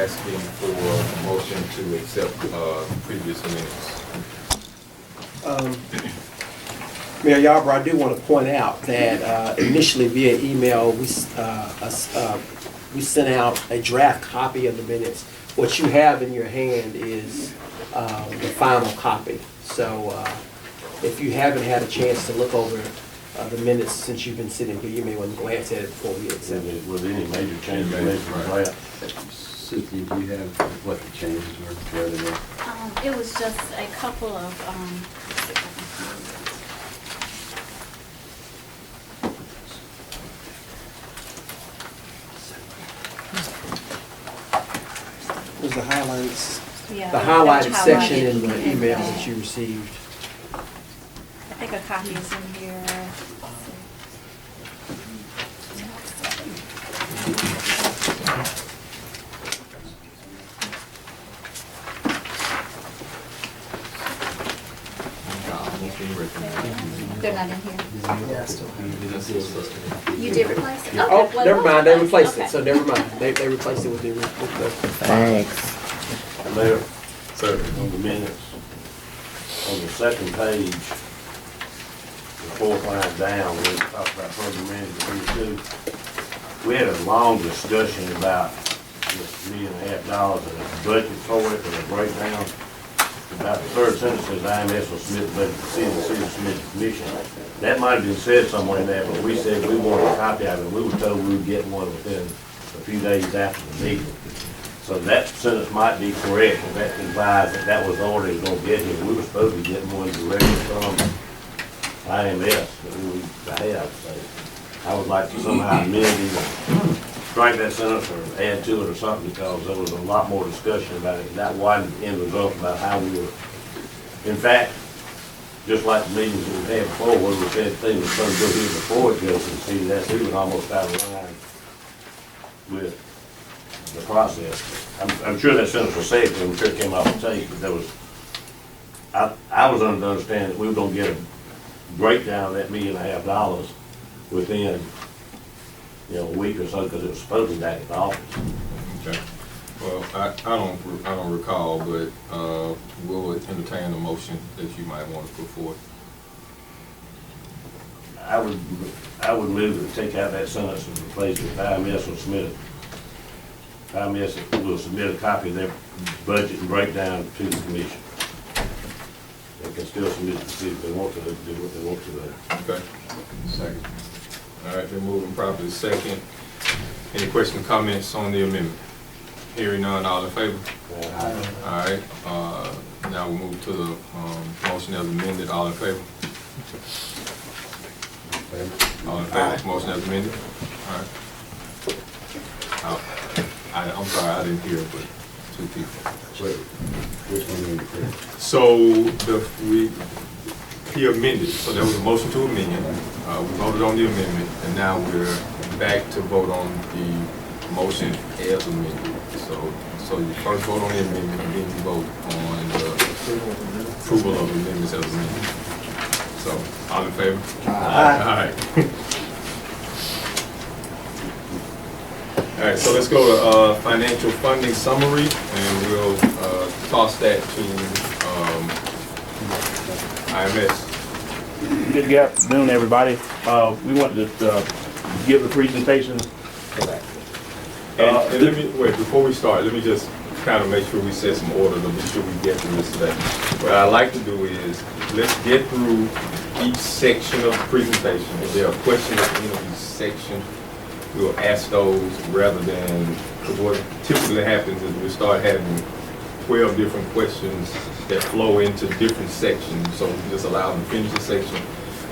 asking for a motion to accept previous minutes. Mayor Yarborough, I do want to point out that initially via email, we sent out a draft copy of the minutes. What you have in your hand is the final copy. So if you haven't had a chance to look over the minutes since you've been sitting here, you may want to glance at it before we accept it. Was any major changes made from the draft? Cynthia, do you have what the changes were? Where they were? It was just a couple of, Was the highlights, yeah. the highlighted that's section highlighted in the email that you received? I think a copy is in here. They're not in here. You did replace it? Okay, Oh, well, never mind, they replaced okay. it, so never mind. They replaced it with the. Thanks. Mayor, Sir. on the minutes, on the second page, the fourth line down, where we talked about further management, we had a long discussion about this $1.5 million and a budget for it and a breakdown. About the third sentence says IMS will submit the budget to the city will submit the commission. That might have been said somewhere in there, but we said we wanted a copy of it. We were told we would get one within a few days after the meeting. So that sentence might be correct, and that implies that that was the order he was gonna get here. We were supposed to be getting one directly from IMS that we would have, so I would like to somehow amend either strike that sentence or add to it or something, because there was a lot more discussion about it. That widened the end result about how we were, in fact, just like the meetings we had before, where we said things were supposed to go here before it goes to the city, that's even almost out of line with the process. I'm sure that sentence was safe, and I'm sure it came off the tape, but there was, I was under the understanding that we were gonna get a breakdown of that $1.5 million within, a week or so, because it was supposed to be back at the office. Okay. Well, I don't recall, but we'll entertain a motion that you might want to put forward. I would move to take out that sentence and replace it with IMS will submit it. IMS will submit a copy of their budget and breakdown to the commission. They can still submit it to the city if they want to do what they want to do. Okay. Second. All right, been moving properly second. Any questions, comments on the amendment? Hearing none, all in favor? All right, now we'll move to the motion as amended. All in favor? All in favor? Motion as amended? All right. I'm sorry, I didn't hear, but two people. Which one are you? So he amended, so there was a motion to amend. We voted on the amendment, and now we're back to vote on the motion as amended. So you first vote on the amendment, and then you vote on the approval of the amendments as amended. So, all in favor? Aye. All right. All right, so let's go to financial funding summary, and we'll toss that to IMS. Good afternoon, everybody. We wanted to give a presentation. And let me, wait, before we start, let me just kind of make sure we set some order to make sure we get through this today. What I like to do is, let's get through each section of the presentation. If there are questions at the end of each section, we'll ask those rather than, because what typically happens is we start having 12 different questions that flow into different sections. So we can just allow them to finish the section,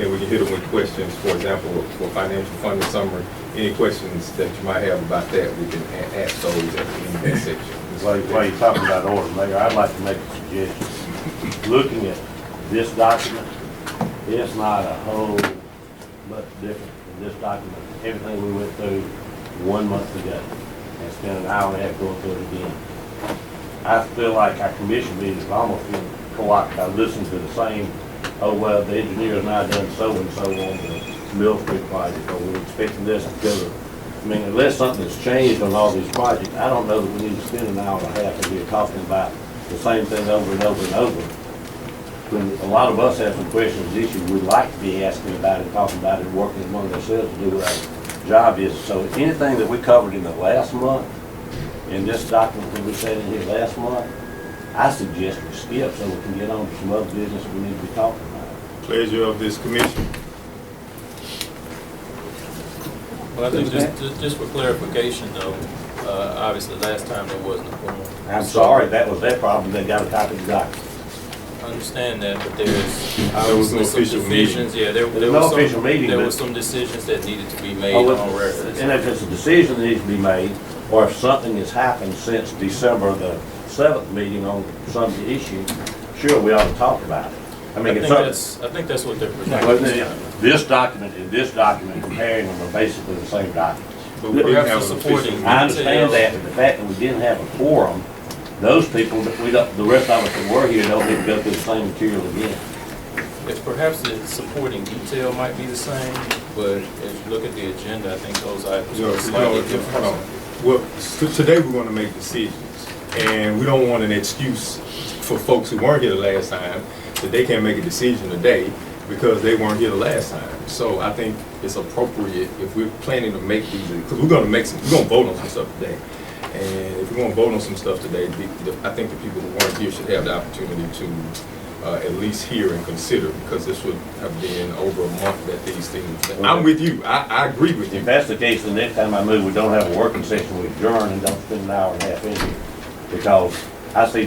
and we can hit them with questions. For example, for financial funding summary, any questions that you might have about that, we can ask those at the end of that section. While you're talking about order, Mayor, I'd like to make a suggestion. Looking at this document, it's not a whole much different than this document. Everything we went through 1 month ago, and spent an hour and a half going through it again. I feel like our commission meetings almost feel co-opted. I listened to the same, oh, well, the engineer's now done so and so on the Mill Street project, or we're expecting this to go to I mean, unless something's changed on all these projects, I don't know that we need to spend an hour and a half in here talking about the same thing over and over and over. When a lot of us have some questions, issues we'd like to be asking about and talking about and working among ourselves to do what our job is. So anything that we covered in the last month, in this document that we said in here last month, I suggest we skip so we can get on to some other business we need to be talking about. Pleasure of this commission. Well, I think just for clarification though, obviously last time there wasn't a quorum. I'm sorry, that was their problem, they got a copy of the document. I understand that, but there's There was no obviously some official meeting. decisions, yeah, there There's was no some, official meeting, there but- was some decisions that needed to be made Oh, on record. and if it's a decision that needs to be made, or if something has happened since December the 7th meeting on some issue, sure, we ought to talk about it. I mean, if something. I think that's what they're Well, presenting. This document and this document, comparing them are basically the same document. But we didn't Perhaps have the an supporting- official. I understand that, but the fact that we didn't have a quorum, those people, that we don't, the rest of us that were here don't need to go through the same material again. If perhaps the supporting detail might be the same, but as you look at the agenda, I think those items You know, are slightly hold on. different. Well, today we want to make decisions, and we don't want an excuse for folks who weren't here the last time that they can't make a decision today because they weren't here the last time. So I think it's appropriate if we're planning to make these, because we're going to vote on some stuff today. And if we're going to vote on some stuff today, I think the people who weren't here should have the opportunity to at least hear and consider, because this would have been over a month that these things. I'm with you. I agree with you. If that's the case, the next time I move, we don't have a working session, we adjourn and don't spend an hour and a half in here. Because I see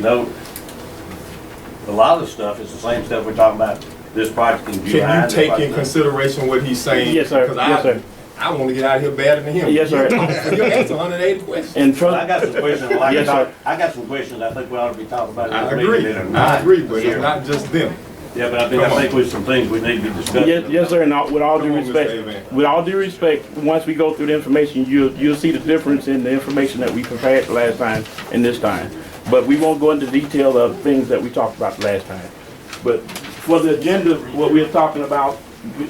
a lot of the stuff is the same stuff we're talking about, this project in July. Can you take in consideration what he's saying? Yes, sir. Because Yes, sir. I want to get out of here better than him. Yes, sir. You answer 180 questions. And I trust, got some questions, I'd like to Yes, sir. talk, I got some questions I think we ought to be talking about. in I this meeting agree. that are I not agree, but here. it's not just them. Yeah, but I think there's some things we need to be discussing. yes, sir, and with all due Come on, Mr. respect, Evans. with all due respect, once we go through the information, you'll see the difference in the information that we prepared the last time and this time. But we won't go into detail of things that we talked about the last time. But for the agenda, what we're talking about,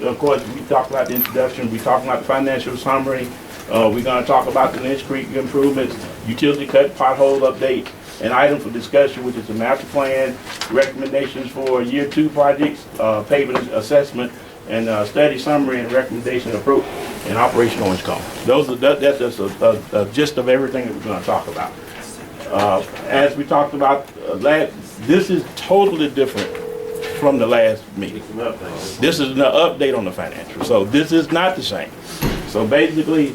of course, we talked about the introduction, we talked about the financial summary, we're gonna talk about the Lynch Creek improvements, utility cut pothole update, an item for discussion, which is the master plan, recommendations for year 2 projects, payment assessment, and study summary and recommendation approach, and Operation Orange Cone. That's just a gist of everything that we're gonna talk about. As we talked about this is totally different from the last meeting. Some updates. This is an update on the financial, so this is not the same. So basically,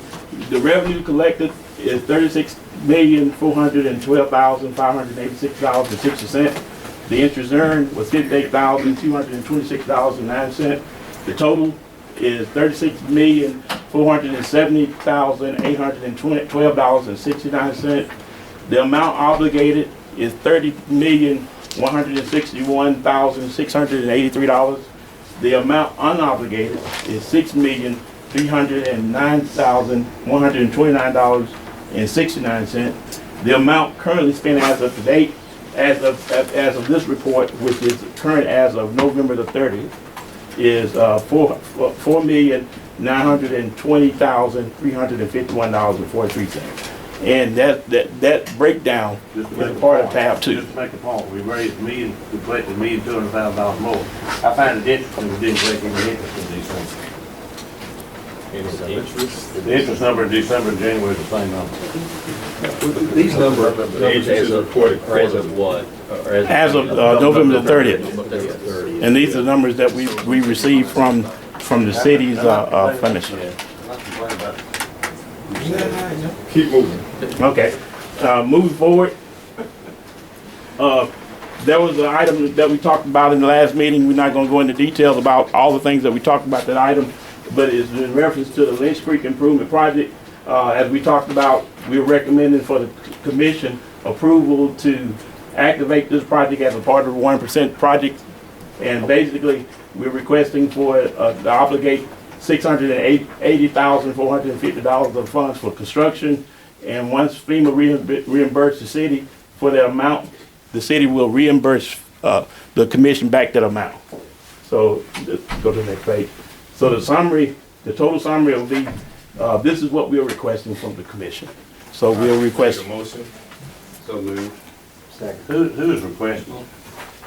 the revenue collected is $36,412,586.60. The interest earned was $58,226.09. The total is $36,470,812.69. The amount obligated is $30,161,683. The amount unobligated is $6,309,129.69. The amount currently spent as of today, as of this report, which is current as of November the 30th, is $4,920,351.43. And that breakdown is part of tab 2. Just to make a point, we raised we collected $1,200,000 more. I find it interesting we didn't collect any interest in these things. The interest number in December and January is the same number. These numbers interest is reported as of what? Or As of November the 30th. November 30th. And these are numbers that we received from the city's financial. Keep moving. Okay, moving forward. There was an item that we talked about in the last meeting. We're not gonna go into details about all the things that we talked about that item, but it's in reference to the Lynch Creek Improvement Project. As we talked about, we're recommending for the commission approval to activate this project as a part of the 1% project. And basically, we're requesting for, to obligate $680,450 of funds for construction. And once FEMA reimburses the city for that amount, the city will reimburse the commission back that amount. So, let's go to the next page. So the summary, the total summary will be this is what we're requesting from the commission. So we'll request, Make a motion. So moved. Who is requesting?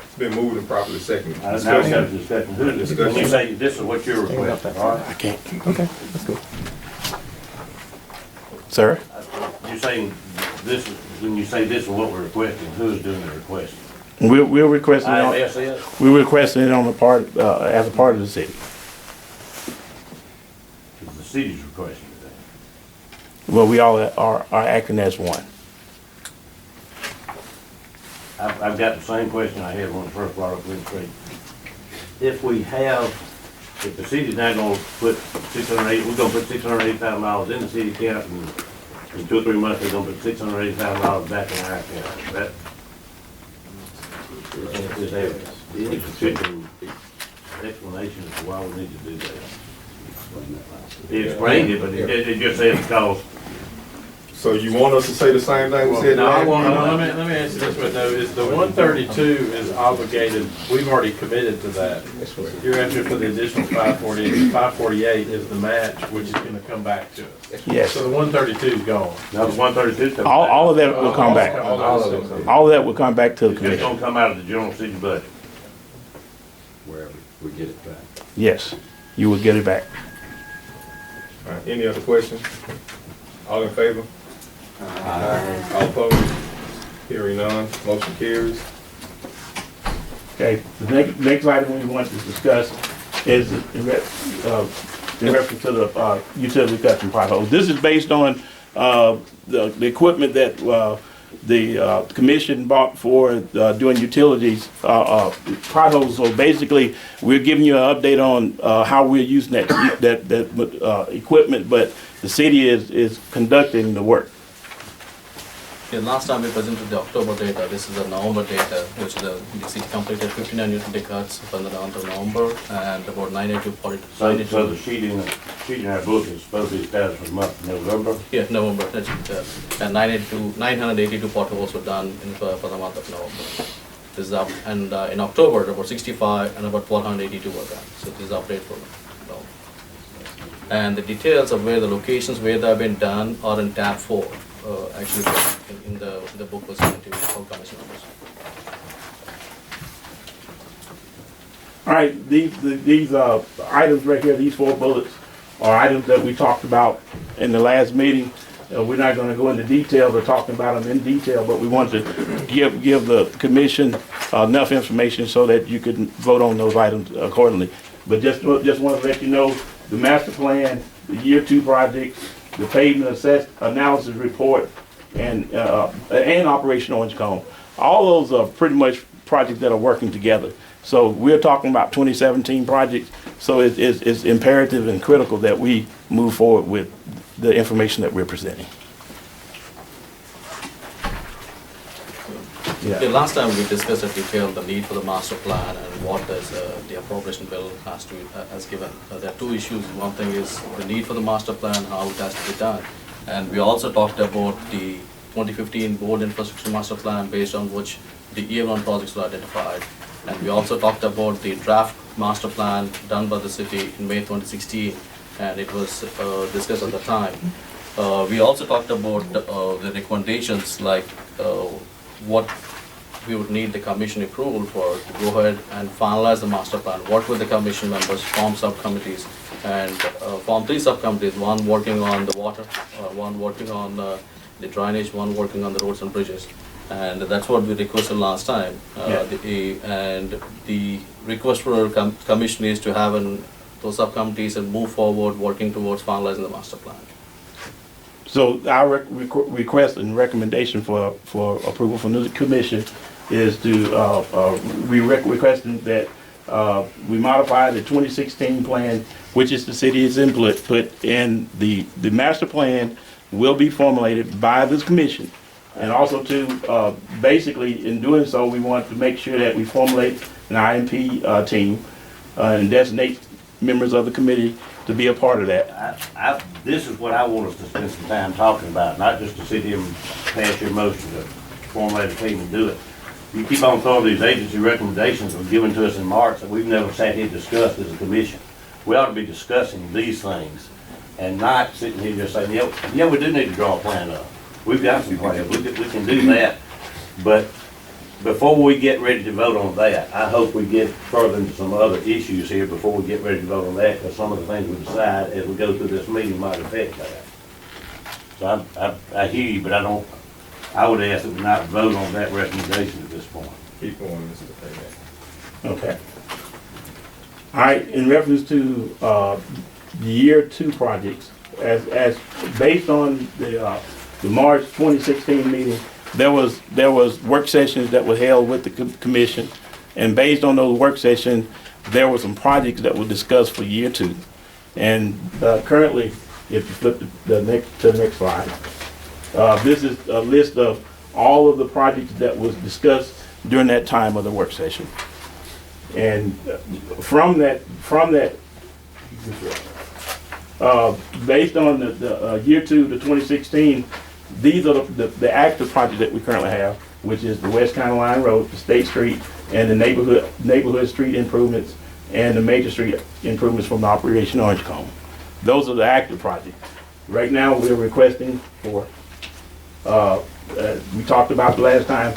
It's been moved and properly seconded. Now we have a discussion. When you say this is what you're requesting, all right? I can't, okay, let's go. Sir? You're saying this, when you say this is what we're requesting, who is doing the requesting? We're requesting, IMS? we're requesting it on the part, as a part of the city. The city's requesting it. Well, we all are acting as one. I've got the same question I had when I first brought up Lynn Street. If we have, if the city's not gonna put we're gonna put $680,000 in the city account, and in 2 or 3 months, we're gonna put $680,000 back in our account. That is any particular explanation as to why we need to do that? He explained it, but it just said because. So you want us to say the same thing we said No, last let meeting? me answer this one though, is the 132 is obligated, we've already committed to that. You're asking for the additional 548 is the match, which is gonna come back to us. Yes. So the 132 is gone. Now, the 132. All of that will come back. All of those. All of that will come back to the It's just commission. gonna come out of the general city budget. Wherever we get it back. Yes, you will get it back. All right, any other questions? All in favor? All opposed? Hearing none, motion carries. Okay, the next item we want to discuss is in reference to the utility cuts and potholes. This is based on the equipment that the commission bought for doing utilities potholes. So basically, we're giving you an update on how we're using that equipment, but the city is conducting the work. Yeah, last time we presented the October data, this is the November data, which is the city completed 59 utility cuts from the month of November and about 982. So the sheet in our book is supposed to be established for the month of November. Yeah, November, that's it. And 982 potholes were done for the month of November. This is up, and in October, about 65 and about 1,282 were done. So this is update for November. And the details of where the locations where they have been done are in tab 4. Actually, in the book was given to all commission members. All right, these items right here, these 4 bullets, are items that we talked about in the last meeting. We're not going to go into detail or talking about them in detail, but we want to give the commission enough information so that you can vote on those items accordingly. But just want to let you know, the master plan, the year 2 projects, the pavement analysis report, and Operation Orange Cone. All those are pretty much projects that are working together. So we're talking about 2017 projects, so it's imperative and critical that we move forward with the information that we're presenting. Yeah, last time we discussed in detail the need for the master plan and what does the appropriation bill has given. There are 2 issues. One thing is the need for the master plan, how it has to be done. And we also talked about the 2015 board infrastructure master plan based on which the year 1 projects were identified. And we also talked about the draft master plan done by the city in May 2016, and it was discussed at the time. We also talked about the recommendations like what we would need the commission approval for to go ahead and finalize the master plan, work with the commission members, form subcommittees, and form 3 subcommittees, one working on the water, one working on the drainage, one working on the roads and bridges. And that's what we requested last time. And the request for commission is to have those subcommittees and move forward working towards finalizing the master plan. So our request and recommendation for approval from the commission is to, we requesting that we modify the 2016 plan, which is the city's input, put in the master plan will be formulated by this commission. And also to, basically in doing so, we want to make sure that we formulate an IMP team and designate members of the committee to be a part of that. This is what I want us to spend some time talking about, not just to sit here and pass your motion to formulate a team and do it. You keep on throwing these agency recommendations that were given to us in March that we've never sat here and discussed as a commission. We ought to be discussing these things and not sitting here just saying, yeah, we do need to draw a plan up. We've got some plans, we can do that, but before we get ready to vote on that, I hope we get further into some other issues here before we get ready to vote on that, because some of the things we decide as we go through this meeting might affect that. So I hear you, but I would ask that we not vote on that recommendation at this point. Keep going, Mr. Payne. Okay. All right, in reference to the year 2 projects, as based on the March 2016 meeting, there was work sessions that were held with the commission, and based on those work sessions, there were some projects that were discussed for year 2. And currently, if you flip to the next slide, this is a list of all of the projects that was discussed during that time of the work session. And from that, based on the year 2 to 2016, these are the active projects that we currently have, which is the West County Line Road, the State Street, and the neighborhood street improvements, and the major street improvements from the Operation Orange Cone. Those are the active projects. Right now, we're requesting for, we talked about the last time,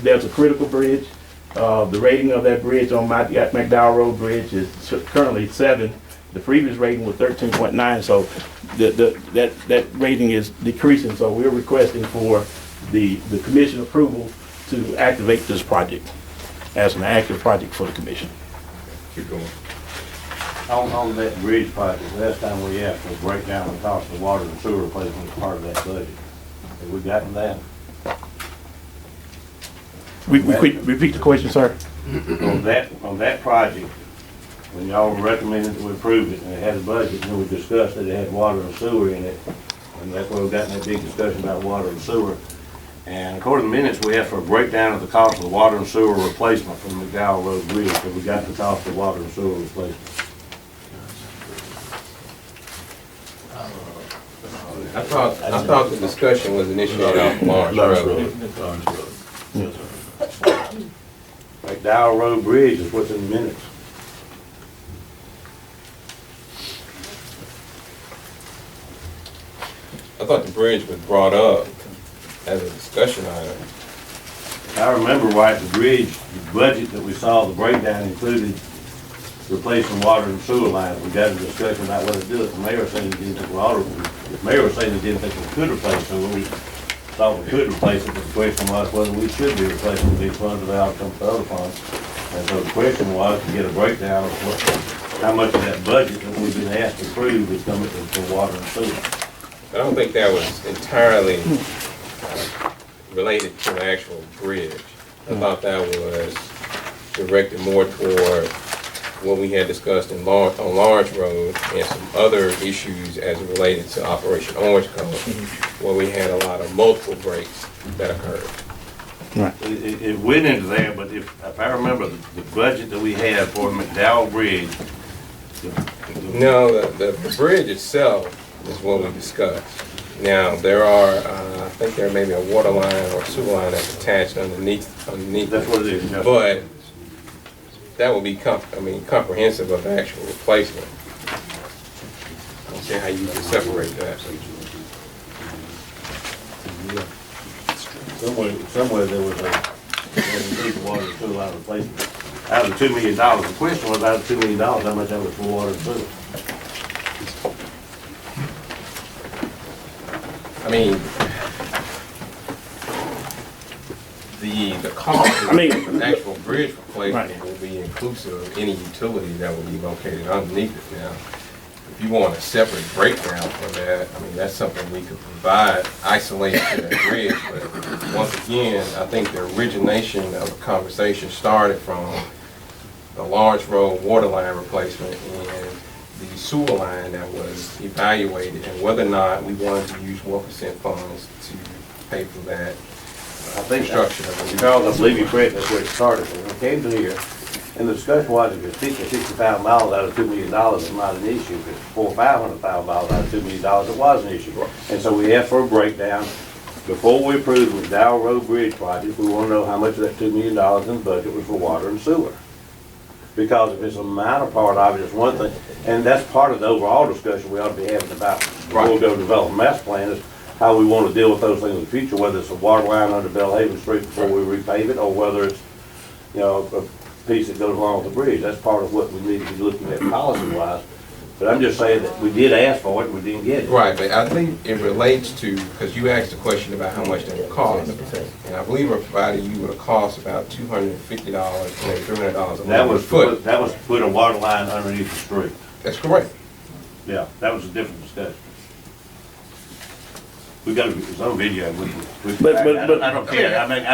there's a critical bridge. The rating of that bridge on McDowell Road Bridge is currently 7. The previous rating was 13.9, so that rating is decreasing. So we're requesting for the commission approval to activate this project as an active project for the commission. Keep going. On that bridge project, last time we asked for a breakdown of the cost of water and sewer replacement as part of that budget. Have we gotten that? Repeat the question, sir. On that project, when y'all recommended that we approve it, and it had a budget, and we discussed that it had water and sewer in it, and that's where we got in that big discussion about water and sewer. And according to the minutes, we asked for a breakdown of the cost of the water and sewer replacement from the McDowell Road Bridge, so we got the cost of water and sewer replacement. I thought the discussion was initiated off Lawrence Road. McDowell Road Bridge is what's in the minutes. I thought the bridge was brought up as a discussion item. I remember right, the bridge, the budget that we saw, the breakdown included replacing water and sewer lines. We got a discussion about what to do. The mayor was saying he didn't think the mayor was saying he didn't think we could replace it. We thought we could replace it, but the question was whether we should be replacing these funds without coming to other funds. And so the question was to get a breakdown of how much of that budget that we've been asked to approve is coming from water and sewer. I don't think that was entirely related to the actual bridge. I thought that was directed more toward what we had discussed on Lawrence Road and some other issues as it related to Operation Orange Cone, where we had a lot of multiple breaks that occurred. Right. It went into there, but if I remember the budget that we had for McDowell Bridge. No, the bridge itself is what we discussed. Now, there are, I think there may be a water line or sewer line that's attached underneath. That's what it is. Yes. But that would be, comprehensive of the actual replacement. I don't see how you can separate that. Somewhere there was a water and sewer line replacement. Out of the $2 million, the question was out of $2 million, how much that was for water and sewer? I mean, the cost of the actual bridge replacement will be inclusive of any utility that will be located underneath it. Now, if you want a separate breakdown for that, I mean, that's something we could provide isolated to that bridge. But once again, I think the origination of the conversation started from the Lawrence Road water line replacement and the sewer line that was evaluated, and whether or not we wanted to use 1% funds to pay for that construction of the Charles, I believe you're correct, that's where it started. When we came to here, and the discussion was if it's $50,000 out of $2 million, it's not an issue. If it's $400,000 or $500,000 out of $2 million, it was an issue. And so we asked for a breakdown. Before we approved the McDowell Road Bridge project, we want to know how much of that $2 million in the budget was for water and sewer. Because if it's a minor part of it, it's one thing, and that's part of the overall discussion we ought to be having about, before we go develop a master plan, is how we want to deal with those things in the future, whether it's a water line under Bellhaven Street before we repave it, or whether it's, you know, a piece that goes along with the bridge. That's part of what we need to be looking at policy-wise. But I'm just saying that we did ask for it, we didn't get it. Right, but I think it relates to, because you asked a question about how much that would cost. And I believe I provided you with a cost about $250, maybe $300 a That was foot. that was to put a water line underneath the street. That's correct. Yeah, that was a different discussion. We got it's on video. I don't care. I mean,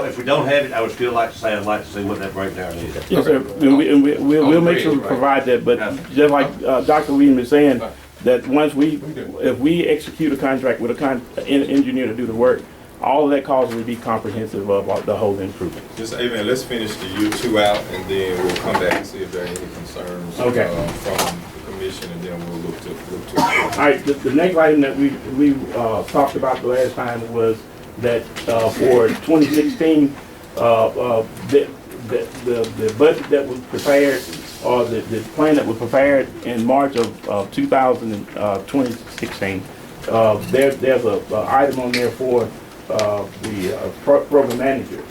if we don't have it, I would still like to say I'd like to see what that breakdown is. Yes, sir. We'll make sure we provide that, but just like Dr. Williams is saying, that once if we execute a contract with an engineer to do the work, all of that cost will be comprehensive of the whole improvement. Just, Amen, let's finish the year 2 out, and then we'll come back and see if there are any concerns from the commission, and then we'll look to All right, the next item that we talked about the last time was that for 2016, the budget that was prepared, or the plan that was prepared in March of 2016, there's an item on there for the program manager.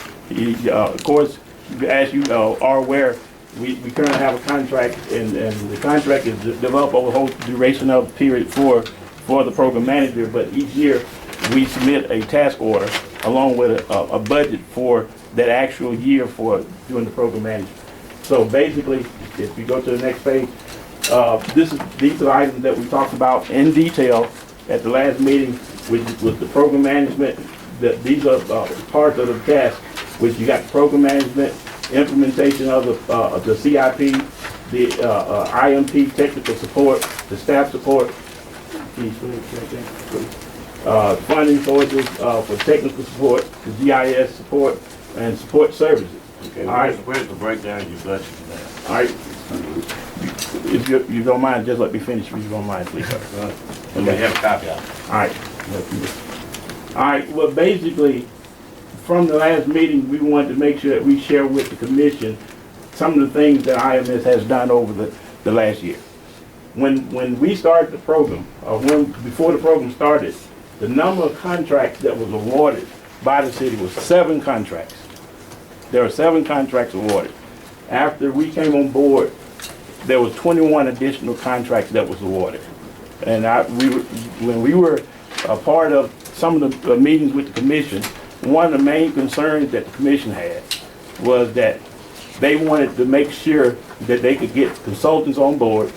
Of course, as you are aware, we currently have a contract, and the contract is developed over the whole duration of the period for the program manager, but each year we submit a task order along with a budget for that actual year for doing the program management. So basically, if you go to the next page, these are items that we talked about in detail at the last meeting with the program management. These are parts of the task, which you got the program management, implementation of the CIP, the IMP technical support, the staff support, funding sources for technical support, the GIS support, and support services. Okay, where's the breakdown of your budget for that? All right. If you don't mind, just let me finish. If you don't mind, please. And we have a copy of it. All right. All right. Well, basically, from the last meeting, we wanted to make sure that we share with the commission some of the things that IMS has done over the last year. When we started the program, or before the program started, the number of contracts that was awarded by the city was 7 contracts. There were 7 contracts awarded. After we came on board, there was 21 additional contracts that was awarded. And when we were a part of some of the meetings with the commission, one of the main concerns that the commission had was that they wanted to make sure that they could get consultants on board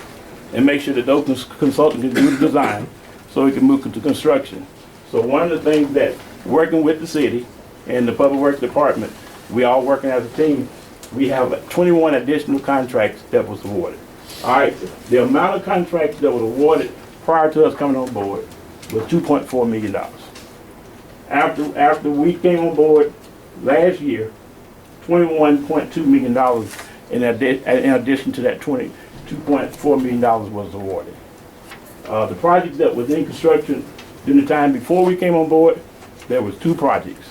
and make sure that those consultants could do the design so we could move into construction. So one of the things that working with the city and the Public Works Department, we all working as a team, we have 21 additional contracts that was awarded. All right, the amount of contracts that was awarded prior to us coming on board was $2.4 million. After we came on board last year, $21.2 million in addition to that $22.4 million was awarded. The projects that was in construction during the time before we came on board, there was 2 projects.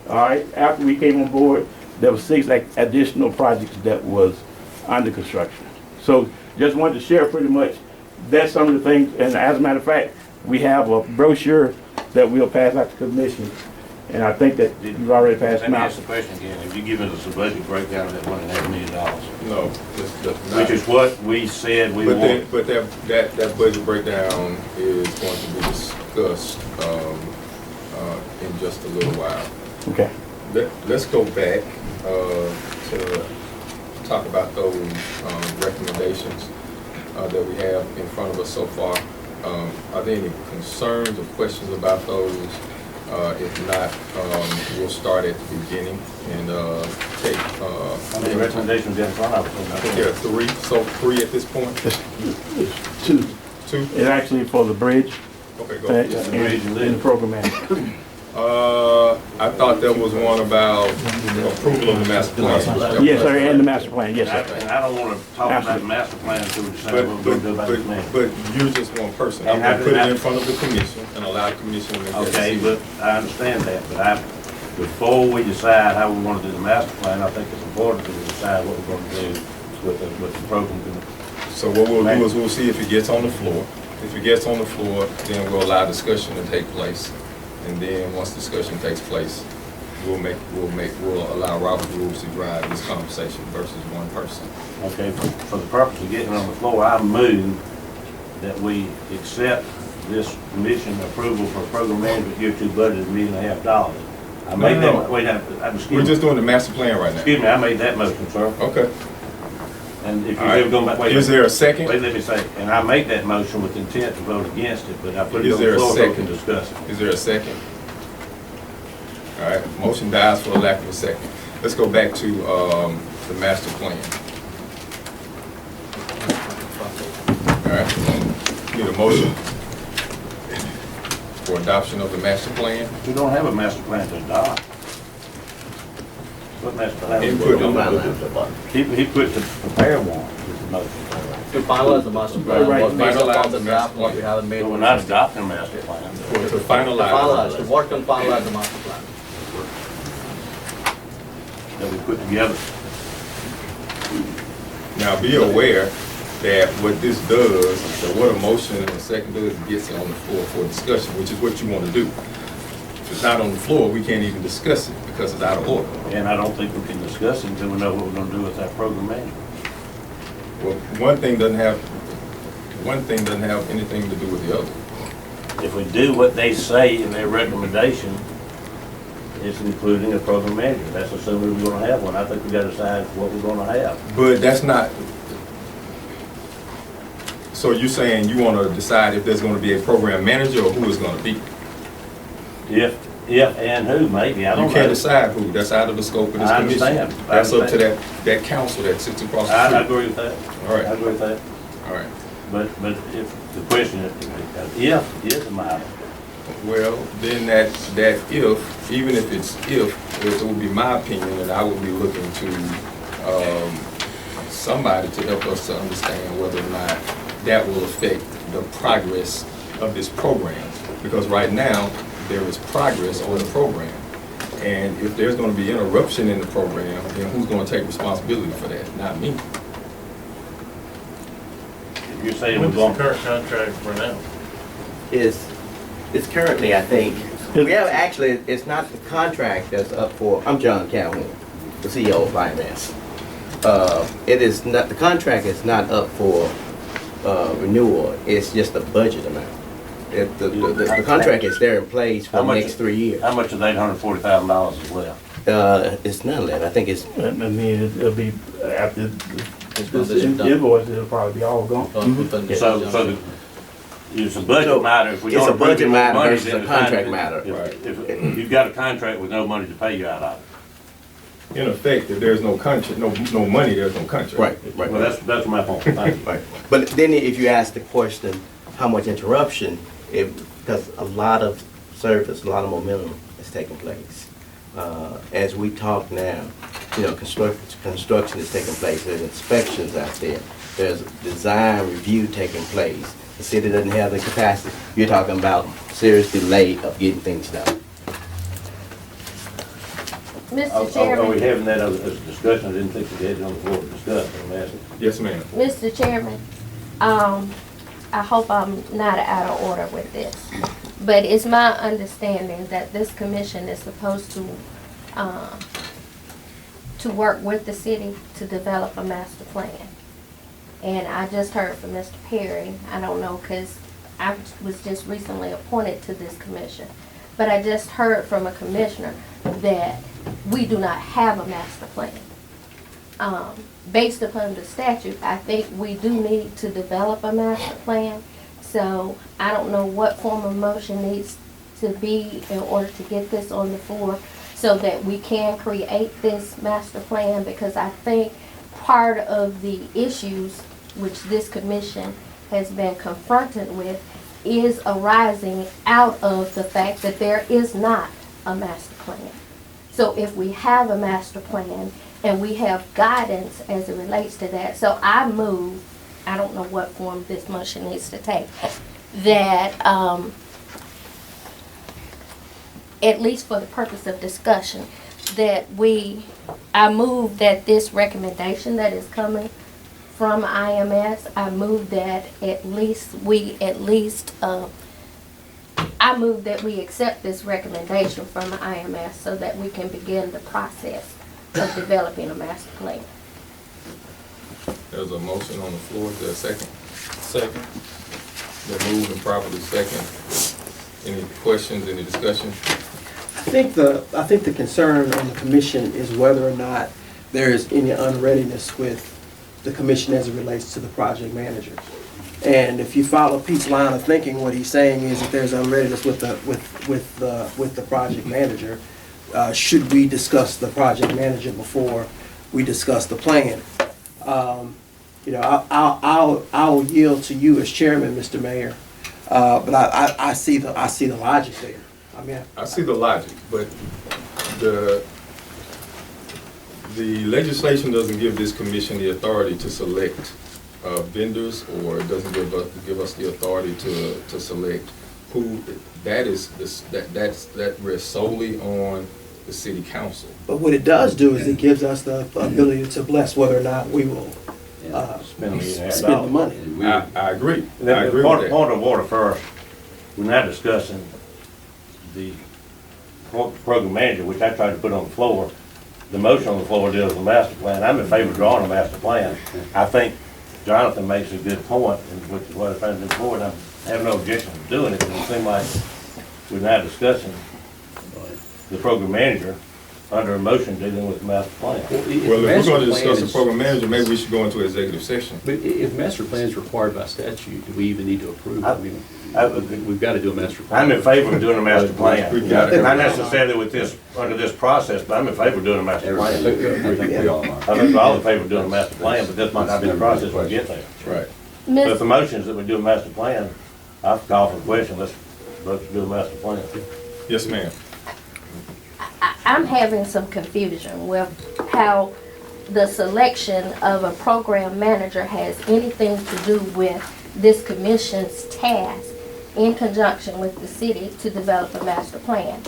All right, after we came on board, there was 6 additional projects that was under construction. So just wanted to share pretty much that's some of the things, and as a matter of fact, we have a brochure that we'll pass out to the commission, and I think that you've already passed them Let me out. ask the question again. Have you given us a budget breakdown of that $1.5 million? No, Which is what we said we want. But that budget breakdown is going to be discussed in just a little while. Okay. Let's go back to talk about those recommendations that we have in front of us so far. Are there any concerns or questions about those? If not, we'll start at the beginning and take. How many recommendations in front of us? I think there are 3. So 3 at this point. It's 2. 2. It's actually for the bridge Okay, go. and the program manager. I thought there was one about approval of the master plan. Yes, sir, and the master plan, yes, sir. And I don't want to talk about the master plan until we decide what we're going to do about the plan. But you're just one person. I'm going to put it in front of the commission and allow the commission to make that Okay, decision. but I understand that, but before we decide how we want to do the master plan, I think it's important that we decide what we're going to do with the program. So what we'll do is we'll see if it gets on the floor. If it gets on the floor, then we'll allow discussion to take place. And then once discussion takes place, we'll allow Robert rules to drive this conversation versus one person. Okay, for the purpose of getting on the floor, I move that we accept this commission approval for program management year 2 budget of $1.5 million. I made No. that, wait, We're just doing the master plan right now. excuse me, I made that motion, sir. Okay. And if All you're right. ever going back, wait. Is there a second? Wait, let me say, and I make that motion with intent to vote against it, but I put it Is on there the a floor so we second? can discuss it. Is there a second? All right, motion dies for a lack of a second. Let's go back to the master plan. All right, need a motion for adoption of the master plan. We don't have a master plan to adopt. What master plan? Input on He put to prepare one with the motion. To finalize the master plan, Right. what based Finalize upon the the master draft, what plan. we haven't made. So we're not adopting a master plan. To To finalize. finalize, to work on finalize the master plan. That we put together. Now, be aware that what this does, that what a motion and a second does, it gets it on the floor for discussion, which is what you want to do. If it's not on the floor, we can't even discuss it because it's out of order. And I don't think we can discuss it until we know what we're gonna do with that program management. Well, one thing doesn't have anything to do with the other. If we do what they say in their recommendation, it's including a program manager. That's assuming we're gonna have one. I think we gotta decide what we're gonna have. But that's not, so you're saying you want to decide if there's going to be a program manager or who it's going to be? If and who, maybe, I You don't know. can't decide who, that's out of the scope of this I commission. understand. I That's up to understand. that council that sits across the I street. agree with that. All right. I agree with that. All right. But if the question is, if is a matter, Well, then that if, even if it's if, it would be my opinion that I would be looking to somebody to help us to understand whether or not that will affect the progress of this program. Because right now, there is progress on the program. And if there's going to be interruption in the program, then who's going to take responsibility for that? Not me. you're saying we're What's going. the current contract for now? It's currently, I think, we have actually, it's not the contract that's up for, I'm John Calhoun, the CEO of Finance. It is not, the contract is not up for renewal, it's just a budget amount. The contract is there in place for How the much- next 3 years. How much of that $840,000 is left? It's none left, I think it's, And then it'll be, after It's this condition done. invoice, it'll probably be all gone. It's a budget matter. If we It's don't a budget approve matter money, versus then a the contract contract- matter. If you've got a contract with no money to pay you out of it. In effect, if there's no contract, no money, there's no contract. right, right. Well, that's my point. Thank you. Right. But then if you ask the question, how much interruption, because a lot of service, a lot of momentum is taking place. As we talk now, construction is taking place, there's inspections out there, there's design review taking place. The city doesn't have the capacity. You're talking about serious delay of getting things done. Mr. Are we Chairman, having that as a discussion? I didn't think we had it on the floor to discuss. I'm asking. Yes, ma'am. Mr. Chairman, I hope I'm not out of order with this, but it's my understanding that this commission is supposed to work with the city to develop a master plan. And I just heard from Mr. Perry, I don't know, because I was just recently appointed to this commission, but I just heard from a commissioner that we do not have a master plan. Based upon the statute, I think we do need to develop a master plan. So I don't know what form of motion needs to be in order to get this on the floor so that we can create this master plan, because I think part of the issues which this commission has been confronted with is arising out of the fact that there is not a master plan. So if we have a master plan and we have guidance as it relates to that, so I move, I don't know what form this motion needs to take, that at least for the purpose of discussion, that I move that this recommendation that is coming from IMS, I move that I move that we accept this recommendation from IMS so that we can begin the process of developing a master plan. There's a motion on the floor. Is there a second? Second. They're moved and properly second. Any questions, any discussion? I think the concern on the commission is whether or not there is any unreadiness with the commission as it relates to the project manager. And if you follow Pete's line of thinking, what he's saying is that there's unreadiness with the project manager. Should we discuss the project manager before we discuss the plan? You know, I'll yield to you as chairman, Mr. Mayor. But I see the logic there. I mean, I see the logic, but the legislation doesn't give this commission the authority to select vendors, or it doesn't give us the authority to select who. That rests solely on the city council. but what it does do is it gives us the ability to bless whether or not we will Spend spend the money. And we, I agree. I The agree point with that. point of order first, we're not discussing the program manager, which I tried to put on the floor. The motion on the floor deals with the master plan. I'm in favor of drawing a master plan. I think Jonathan makes a good point, and which is what I found before, and I have no objection to doing it, but it seems like we're not discussing the program manager under a motion dealing with the master plan. Well, if we're going to discuss the program manager, maybe we should go into executive session. But if master plan is required by statute, do we even need to approve? I mean, I- we've got to do a master plan. I'm in favor of doing a master plan. We've got it. Not necessarily with this, under this process, but I'm in favor of doing a master I plan. think we all are. I think we're all in favor of doing a master plan, but this might not be the process we get there. Right. But if Ms. the motion is that we do a master plan, I've called for the question, let's do a master plan. Yes, ma'am. I'm having some confusion with how the selection of a program manager has anything to do with this commission's task in conjunction with the city to develop a master plan.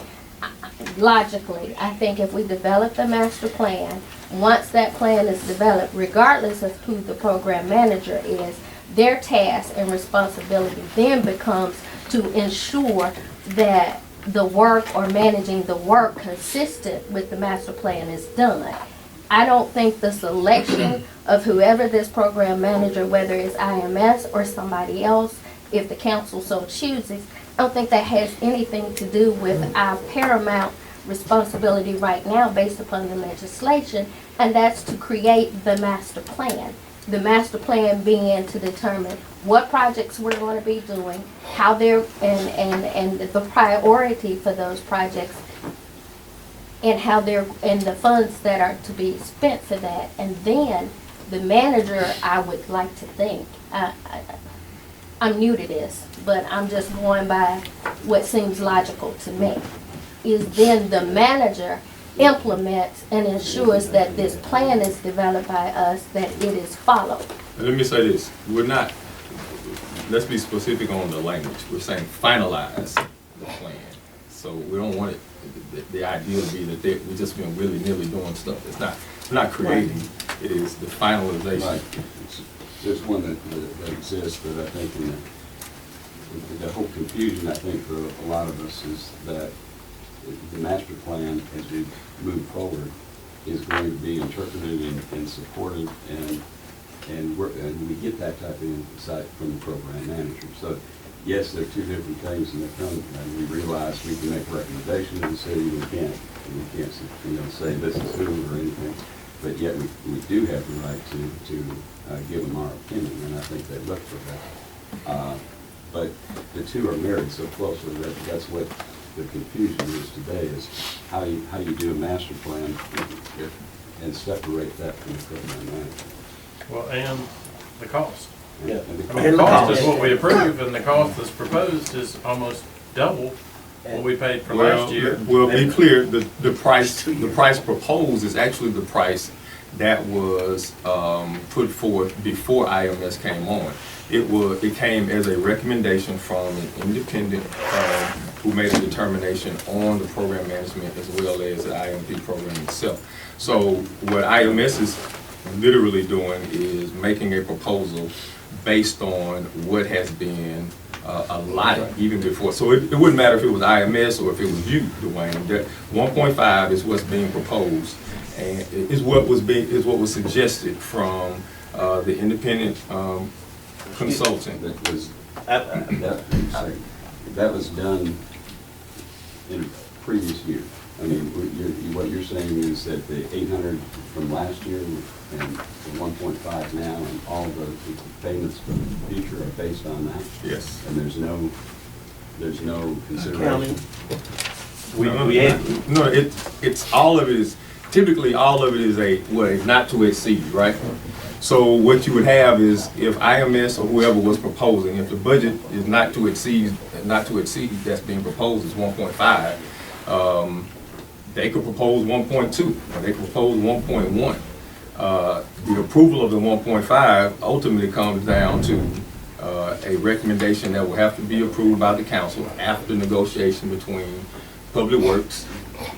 Logically, I think if we develop the master plan, once that plan is developed, regardless of who the program manager is, their task and responsibility then becomes to ensure that the work or managing the work consistent with the master plan is done. I don't think the selection of whoever this program manager, whether it's IMS or somebody else, if the council so chooses, I don't think that has anything to do with our paramount responsibility right now based upon the legislation, and that's to create the master plan. The master plan being to determine what projects we're going to be doing, how they're, and the priority for those projects, and how they're, and the funds that are to be spent for that. And then the manager, I would like to think, I'm new to this, but I'm just going by what seems logical to me, is then the manager implements and ensures that this plan is developed by us, that it is followed. And let me say this, we're not, let's be specific on the language. We're saying finalize the plan. So we don't want it, the idea to be that we're just been willy-nilly doing stuff. It's not, we're not creating, it is the finalization. Right. There's one that exists, but I think the whole confusion, I think, for a lot of us is that the master plan, as we move forward, is going to be interpreted and supported, and we get that type of insight from the program manager. So, yes, they're two different things, and and we realize we can make recommendations and say we can't say this is who or anything, but yet we do have the right to give them our opinion, and I think they look for that. But the two are married so closely that that's what the confusion is today, is how you do a master plan and separate that from the program manager. Well, and the cost. Yeah. I mean, the cost is what we approve, and the cost that's proposed is almost double what we paid for last year. Well, be clear, the price proposed is actually the price that was put forth before IMS came on. It came as a recommendation from an independent who made a determination on the program management as well as the IMP program itself. So what IMS is literally doing is making a proposal based on what has been allotted even before. So it wouldn't matter if it was IMS or if it was you, Dwayne. That 1.5 is what's being proposed, and is what was suggested from the independent consultant. That was done in a previous year. I mean, what you're saying is that the 800 from last year and the 1.5 now and all the payments for the future are based on that? Yes. And there's no consideration? No, it's all of it is, typically all of it is a not to exceed, right? So what you would have is if IMS or whoever was proposing, if the budget is not to exceed that's being proposed is 1.5, they could propose 1.2 or they could propose 1.1. The approval of the 1.5 ultimately comes down to a recommendation that will have to be approved by the council after negotiation between Public Works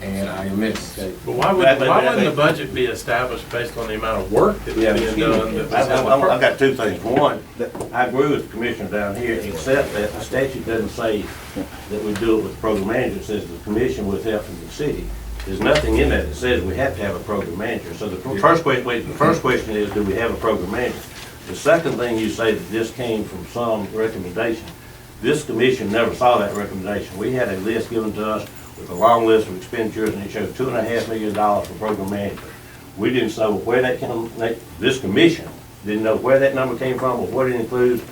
and IMS. But why wouldn't the budget be established based on the amount of work that's being done? I've got two things. One, I agree with the commissioner down here, except that the statute doesn't say that we do it with the program manager. It says the commission with help from the city. There's nothing in that that says we have to have a program manager. So the first question is, do we have a program manager? The second thing you say that this came from some recommendation. This commission never saw that recommendation. We had a list given to us with a long list of expenditures, and it showed $2.5 million for program management. We didn't know where that came. This commission didn't know where that number came from or what it includes.